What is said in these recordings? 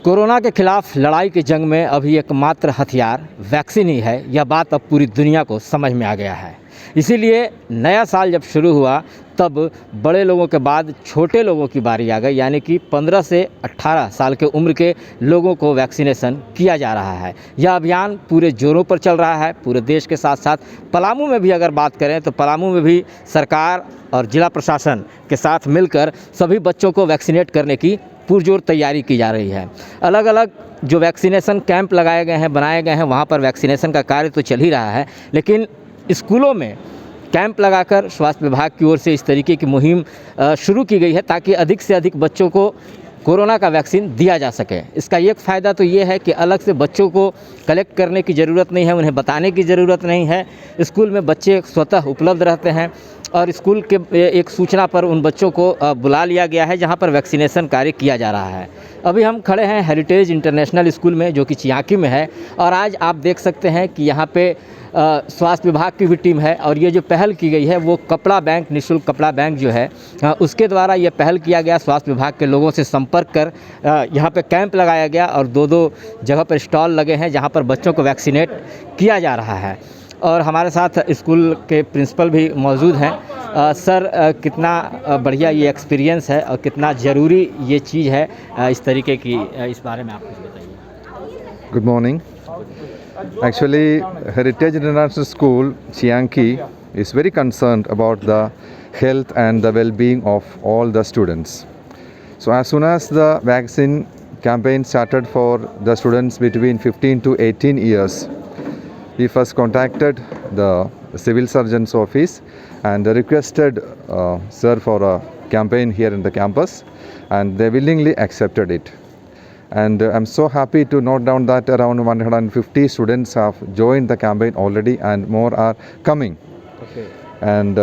Corona के खिलाफ लड़ाई की जंग में अभी एकमात्र हथियार वैक्सीन ही है। यह बात अब पूरी दुनिया को समझ में आ गया है। इसीलिए नया साल जब शुरू हुआ तब बड़े लोगों के बाद छोटे लोगों की बारी आ गई, यानी कि 15 से 18 साल के उम्र के लोगों को वैक्सीनेशन किया जा रहा है। यह अभियान पूरे जोरों पर चल रहा है, पूरे देश के साथ साथ पलामू में भी अगर बात करें तो पलामू में भी सरकार और जिला प्रशासन के साथ मिलकर सभी बच्चों को वैक्सीनेट करने की पुरजोर तैयारी की जा रही है। अलग अलग जो वैक्सीनेशन कैंप लगाए गए हैं, बनाए गए हैं, वहाँ पर वैक्सीनेशन का कार्य तो चल ही रहा है, लेकिन स्कूलों में कैंप लगाकर स्वास्थ्य विभाग की ओर से इस तरीके की मुहिम शुरू की गई है ताकि अधिक से अधिक बच्चों को कोरोना का वैक्सीन दिया जा सके। इसका एक फ़ायदा तो ये है कि अलग से बच्चों को कलेक्ट करने की ज़रूरत नहीं है, उन्हें बताने की ज़रूरत नहीं है। स्कूल में बच्चे स्वतः उपलब्ध रहते हैं और स्कूल के एक सूचना पर उन बच्चों को बुला लिया गया है जहां पर वैक्सीनेशन कार्य किया जा रहा है। अभी हम खड़े हैं हेरिटेज इंटरनेशनल स्कूल में जो कि चियांकी में है, और आज आप देख सकते हैं कि यहाँ पे स्वास्थ्य विभाग की भी टीम है और ये जो पहल की गई है वो कपड़ा बैंक, निःशुल्क कपड़ा बैंक जो है उसके द्वारा ये पहल किया गया। स्वास्थ्य विभाग के लोगों से संपर्क कर यहाँ पे कैंप लगाया गया और दो जगह पर स्टॉल लगे हैं जहाँ पर बच्चों को वैक्सीनेट किया जा रहा है। और हमारे साथ स्कूल के प्रिंसिपल भी मौजूद हैं। सर, कितना बढ़िया ये एक्सपीरियंस है और कितना ज़रूरी ये चीज़ है इस तरीके की, इस बारे में आप कुछ बताइए। Good morning. Actually, Heritage International School, Chiyanki, is very concerned about the health and the well-being of all the students. So as soon as the vaccine campaign started for the students between 15 to 18 years, we first contacted the civil surgeon's office and requested sir for a campaign here in the campus, and they willingly accepted it. And I'm so happy to note down that around 150 students have joined the campaign already and more are coming. Okay. And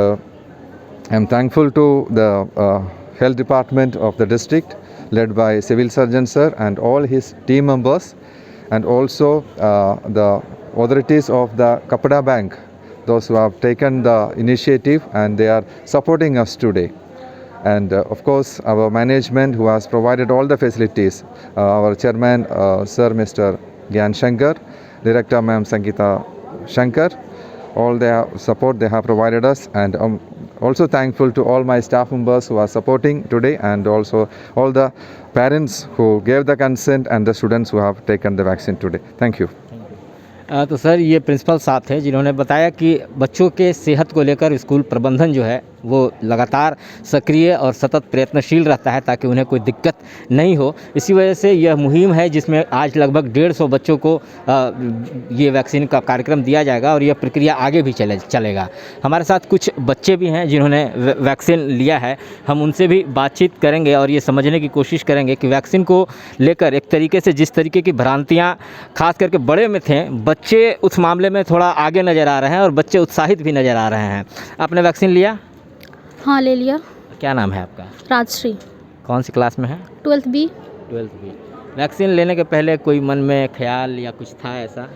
I'm thankful to the health department of the district led by civil surgeon sir and all his team members, and also the authorities of the Kapada Bank, those who have taken the initiative and they are supporting us today. And of course our management who has provided all the facilities, our chairman sir Mr. Gyan Shankar, director ma'am Sangeeta Shankar, all their support they have provided us, and also thankful to all my staff members who are supporting today, and also all the parents who gave the consent and the students who have taken the vaccine today. Thank you. तो sir, ये principal साहब थे जिन्होंने बताया कि बच्चों के सेहत को लेकर स्कूल प्रबंधन जो है वो लगातार सक्रिय और सतत प्रयत्नशील रहता है ताकि उन्हें कोई दिक्कत नहीं हो। इसी वजह से यह मुहिम है जिसमें आज लगभग 150 बच्चों को ये वैक्सीन का कार्यक्रम दिया जाएगा और यह प्रक्रिया आगे भी चलेगा। हमारे साथ कुछ बच्चे भी हैं जिन्होंने वैक्सीन लिया है, हम उनसे भी बातचीत करेंगे और ये समझने की कोशिश करेंगे कि वैक्सीन को लेकर एक तरीके से जिस तरीके की भ्रांतियाँ खास करके बड़े में थे, बच्चे उस मामले में थोड़ा आगे नज़र आ रहे हैं और बच्चे उत्साहित भी नज़र आ रहे हैं। आपने वैक्सीन लिया? हाँ, ले लिया। क्या नाम है आपका? राजश्री। कौन सी क्लास में है? 12th B। 12th B। Vaccine लेने के पहले कोई मन में ख्याल या कुछ था ऐसा?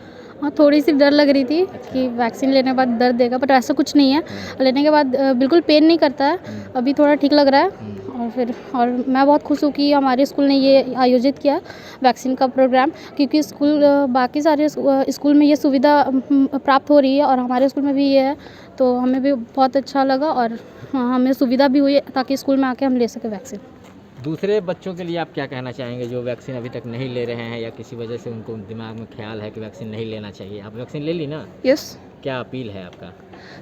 हाँ, थोड़ी सी डर लग रही थी कि वैक्सीन लेने के बाद दर्द देगा, बट ऐसा कुछ नहीं है। लेने के बाद बिल्कुल पेन नहीं करता है, अभी थोड़ा ठीक लग रहा है। और मैं बहुत खुश हूँ कि हमारे स्कूल ने ये आयोजित किया वैक्सीन का प्रोग्राम, क्योंकि स्कूल बाकी सारे स्कूल में ये सुविधा प्राप्त हो रही है और हमारे स्कूल में भी ये है, तो हमें भी बहुत अच्छा लगा और हमें सुविधा भी हुई ताकि स्कूल में आके हम ले सकें वैक्सीन। दूसरे बच्चों के लिए आप क्या कहना चाहेंगे जो वैक्सीन अभी तक नहीं ले रहे हैं या किसी वजह से उनको दिमाग में ख्याल है कि वैक्सीन नहीं लेना चाहिए? आप वैक्सीन ले ली ना? यस। क्या अपील है आपका?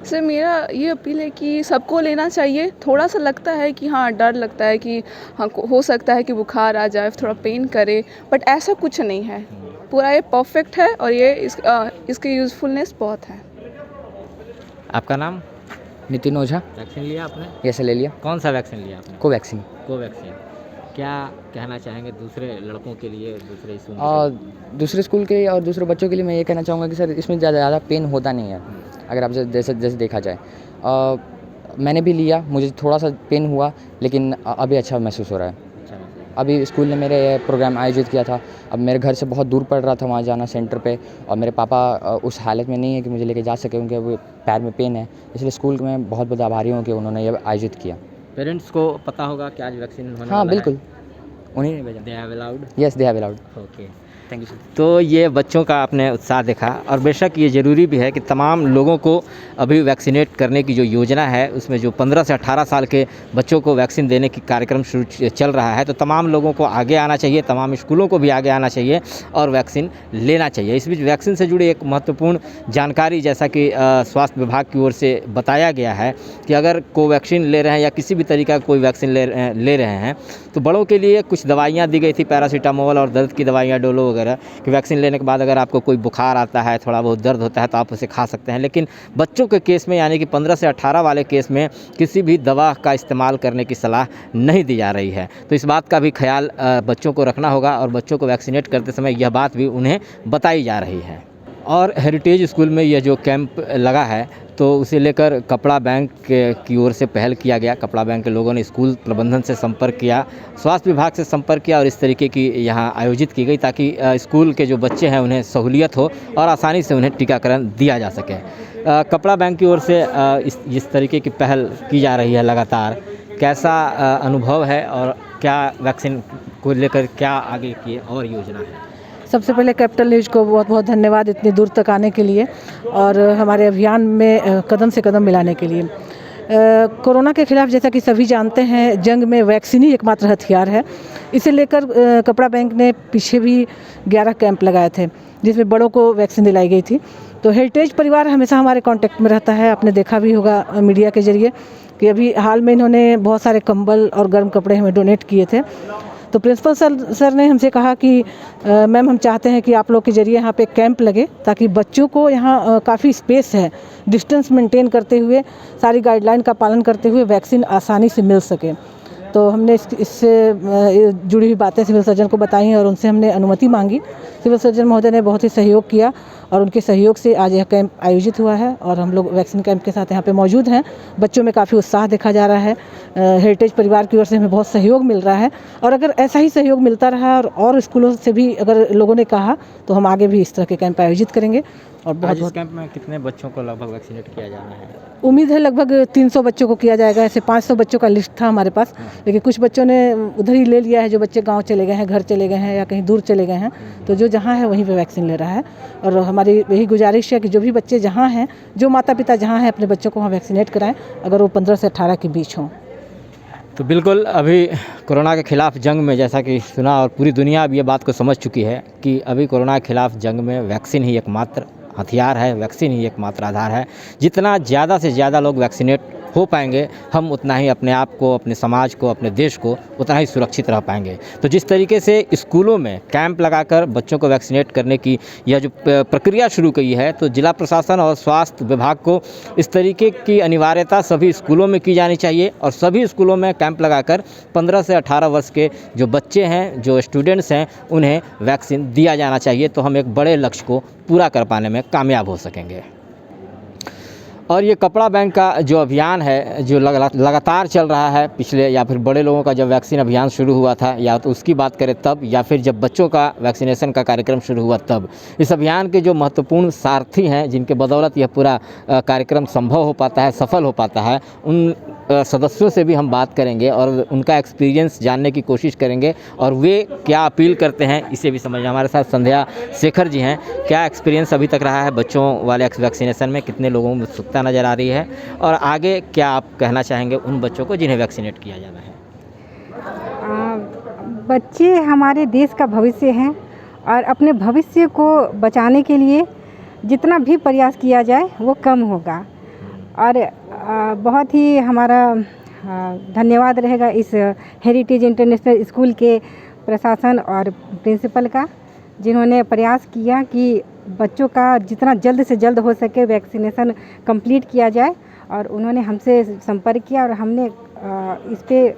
सर, मेरा ये अपील है कि सबको लेना चाहिए। थोड़ा सा लगता है कि हाँ, डर लगता है कि हाँ, हो सकता है कि बुखार आ जाए, थोड़ा पेन करे, बट ऐसा कुछ नहीं है। पूरा ये परफेक्ट है और ये इसकी यूज़फुलनेस बहुत है। आपका नाम? नितिन ओझा। वैक्सीन लिया आपने? यस, ले लिया। कौन सा वैक्सीन लिया आपने? कोवैक्सीन। कोवैक्सीन। क्या कहना चाहेंगे दूसरे लड़कों के लिए, दूसरे स्कूल के? दूसरे स्कूल के और दूसरे बच्चों के लिए मैं ये कहना चाहूँगा कि सर इसमें ज़्यादा पेन होता नहीं है अगर आप जैसे देखा जाए। मैंने भी लिया, मुझे थोड़ा सा पेन हुआ लेकिन अभी अच्छा महसूस हो रहा है। अभी स्कूल ने मेरे प्रोग्राम आयोजित किया था, अब मेरे घर से बहुत दूर पड़ रहा था वहाँ जाना सेंटर पे, और मेरे पापा उस हालत में नहीं है कि मुझे लेके जा सके, उनके वो पैर में पेन है, इसलिए स्कूल में बहुत बहुत आभारी हूँ कि उन्होंने ये आयोजित किया। पेरेंट्स को पता होगा कि आज वैक्सीन होने हाँ वाला बिल्कुल है? उन्हीं ने भेजा। They have allowed. Yes, they have allowed. Okay. Thank you sir. तो ये बच्चों का आपने उत्साह देखा, और बेशक ये ज़रूरी भी है कि तमाम लोगों को अभी वैक्सीनेट करने की जो योजना है उसमें जो 15 से 18 साल के बच्चों को वैक्सीन देने की कार्यक्रम शुरू चल रहा है, तो तमाम लोगों को आगे आना चाहिए, तमाम स्कूलों को भी आगे आना चाहिए और वैक्सीन लेना चाहिए। इस बीच वैक्सीन से जुड़ी एक महत्वपूर्ण जानकारी, जैसा कि स्वास्थ्य विभाग की ओर से बताया गया है कि अगर कोवैक्सीन ले रहे हैं या किसी भी तरीका का कोई वैक्सीन ले रहे हैं तो बड़ों के लिए कुछ दवाइयाँ दी गई थी, पैरासीटामोल और दर्द की दवाइयाँ, डोलो वगैरह, कि वैक्सीन लेने के बाद अगर आपको कोई बुखार आता है, थोड़ा बहुत दर्द होता है तो आप उसे खा सकते हैं। लेकिन बच्चों के केस में, यानी कि 15 से 18 वाले केस में किसी भी दवा का इस्तेमाल करने की सलाह नहीं दी जा रही है। तो इस बात का भी ख्याल बच्चों को रखना होगा और बच्चों को वैक्सीनेट करते समय यह बात भी उन्हें बताई जा रही है। और हेरिटेज स्कूल में यह जो कैंप लगा है तो उसे लेकर कपड़ा बैंक की ओर से पहल किया गया। कपड़ा बैंक के लोगों ने स्कूल प्रबंधन से संपर्क किया, स्वास्थ्य विभाग से संपर्क किया और इस तरीके की यहाँ आयोजित की गई ताकि स्कूल के जो बच्चे हैं उन्हें सहूलियत हो और आसानी से उन्हें टीकाकरण दिया जा सके। कपड़ा बैंक की ओर से इस तरीके की पहल की जा रही है लगातार। कैसा अनुभव है और क्या वैक्सीन को लेकर क्या आगे की और योजना है? सबसे पहले कैपिटल न्यूज़ को बहुत बहुत धन्यवाद इतनी दूर तक आने के लिए और हमारे अभियान में कदम से कदम मिलाने के लिए। कोरोना के खिलाफ जैसा कि सभी जानते हैं, जंग में वैक्सीन ही एकमात्र हथियार है। इसे लेकर कपड़ा बैंक ने पीछे भी 11 कैंप लगाए थे जिसमें बड़ों को वैक्सीन दिलाई गई थी। तो हेरिटेज परिवार हमेशा हमारे कांटेक्ट में रहता है। आपने देखा भी होगा मीडिया के जरिए कि अभी हाल में इन्होंने बहुत सारे कंबल और गर्म कपड़े हमें डोनेट किए थे। तो प्रिंसिपल सर ने हमसे कहा कि मैम हम चाहते हैं कि आप लोग के ज़रिए यहाँ पे कैंप लगे ताकि बच्चों को यहाँ काफ़ी स्पेस है, डिस्टेंस मेंटेन करते हुए, सारी गाइडलाइन का पालन करते हुए वैक्सीन आसानी से मिल सके। तो हमने इससे जुड़ी हुई बातें सिविल सर्जन को बताई और उनसे हमने अनुमति मांगी। सिविल सर्जन महोदय ने बहुत ही सहयोग किया और उनके सहयोग से आज यह कैंप आयोजित हुआ है और हम लोग वैक्सीन कैंप के साथ यहाँ पे मौजूद हैं। बच्चों में काफ़ी उत्साह देखा जा रहा है। हेरिटेज परिवार की ओर से हमें बहुत सहयोग मिल रहा है और अगर ऐसा ही सहयोग मिलता रहा और स्कूलों से भी अगर लोगों ने कहा तो हम आगे भी इस तरह के कैंप आयोजित करेंगे। और आज इस कैंप में कितने बच्चों को लगभग वैक्सीनेट किया जाना है? उम्मीद है लगभग 300 बच्चों को किया जाएगा। ऐसे 500 बच्चों का लिस्ट था हमारे पास, लेकिन कुछ बच्चों ने उधर ही ले लिया है, जो बच्चे गांव चले गए हैं, घर चले गए हैं या कहीं दूर चले गए हैं। तो जो जहां है वहीं पे वैक्सीन ले रहा है और हमारी यही गुजारिश है कि जो भी बच्चे जहां हैं, जो माता पिता जहां हैं, अपने बच्चों को वहाँ वैक्सीनेट कराएं अगर वो 15 से 18 के बीच हों। तो बिल्कुल अभी कोरोना के खिलाफ जंग में, जैसा कि सुना और पूरी दुनिया अब ये बात को समझ चुकी है कि अभी कोरोना के खिलाफ जंग में वैक्सीन ही एकमात्र हथियार है, वैक्सीन ही एकमात्र आधार है। जितना ज़्यादा से ज़्यादा लोग वैक्सीनेट हो पाएंगे, हम उतना ही अपने आप को, अपने समाज को, अपने देश को उतना ही सुरक्षित रह पाएंगे। तो जिस तरीके से स्कूलों में कैंप लगाकर बच्चों को वैक्सीनेट करने की यह जो प्रक्रिया शुरू की है, तो जिला प्रशासन और स्वास्थ्य विभाग को इस तरीके की अनिवार्यता सभी स्कूलों में की जानी चाहिए और सभी स्कूलों में कैंप लगाकर 15 से 18 वर्ष के जो बच्चे हैं, जो स्टूडेंट्स हैं, उन्हें वैक्सीन दिया जाना चाहिए। तो हम एक बड़े लक्ष्य को पूरा कर पाने में कामयाब हो सकेंगे। और ये कपड़ा बैंक का जो अभियान है, जो लगातार चल रहा है पिछले, या फिर बड़े लोगों का जब वैक्सीन अभियान शुरू हुआ था, या तो उसकी बात करें तब, या फिर जब बच्चों का वैक्सीनेशन का कार्यक्रम शुरू हुआ तब, इस अभियान के जो महत्वपूर्ण सारथी हैं, जिनके बदौलत यह पूरा कार्यक्रम संभव हो पाता है, सफल हो पाता है, उन सदस्यों से भी हम बात करेंगे और उनका एक्सपीरियंस जानने की कोशिश करेंगे और वे क्या अपील करते हैं इसे भी समझना। हमारे साथ संध्या शेखर जी हैं। क्या एक्सपीरियंस अभी तक रहा है बच्चों वाले वैक्सीनेशन में? कितने लोगों में उत्सुकता नज़र आ रही है और आगे क्या आप कहना चाहेंगे उन बच्चों को जिन्हें वैक्सीनेट किया जाना है? बच्चे हमारे देश का भविष्य हैं और अपने भविष्य को बचाने के लिए जितना भी प्रयास किया जाए वो कम होगा। और बहुत ही हमारा धन्यवाद रहेगा इस हेरिटेज इंटरनेशनल स्कूल के प्रशासन और प्रिंसिपल का, जिन्होंने प्रयास किया कि बच्चों का जितना जल्द से जल्द हो सके वैक्सीनेशन कंप्लीट किया जाए। और उन्होंने हमसे संपर्क किया और हमने इस पे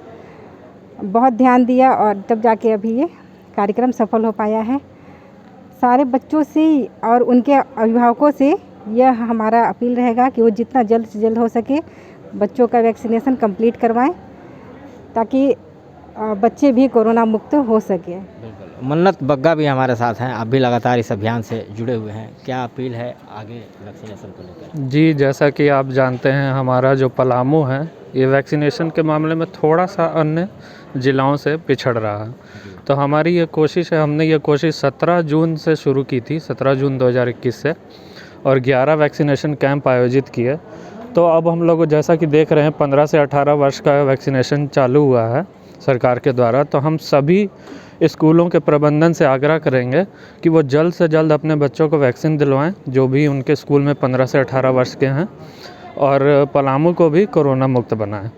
बहुत ध्यान दिया और तब जाके अभी ये कार्यक्रम सफल हो पाया है। सारे बच्चों से और उनके अभिभावकों से यह हमारा अपील रहेगा कि वो जितना जल्द से जल्द हो सके बच्चों का वैक्सीनेशन कंप्लीट करवाएं ताकि बच्चे भी कोरोना मुक्त हो सके। बिल्कुल। मन्नत बग्गा भी हमारे साथ हैं, आप भी लगातार इस अभियान से जुड़े हुए हैं, क्या अपील है आगे वैक्सीनेशन को लेकर? जी, जैसा कि आप जानते हैं हमारा जो पलामू है ये वैक्सीनेशन के मामले में थोड़ा सा अन्य ज़िलों से पिछड़ रहा है। तो हमारी ये कोशिश है, हमने ये कोशिश 17 जून से शुरू की थी, 17 जून 2021 से, और 11 वैक्सीनेशन कैंप आयोजित किए। तो अब हम लोग जैसा कि देख रहे हैं 15 से 18 वर्ष का वैक्सीनेशन चालू हुआ है सरकार के द्वारा। तो हम सभी स्कूलों के प्रबंधन से आग्रह करेंगे कि वो जल्द से जल्द अपने बच्चों को वैक्सीन दिलवाएं जो भी उनके स्कूल में 15 से 18 वर्ष के हैं, और पलामू को भी कोरोना मुक्त बनाएं।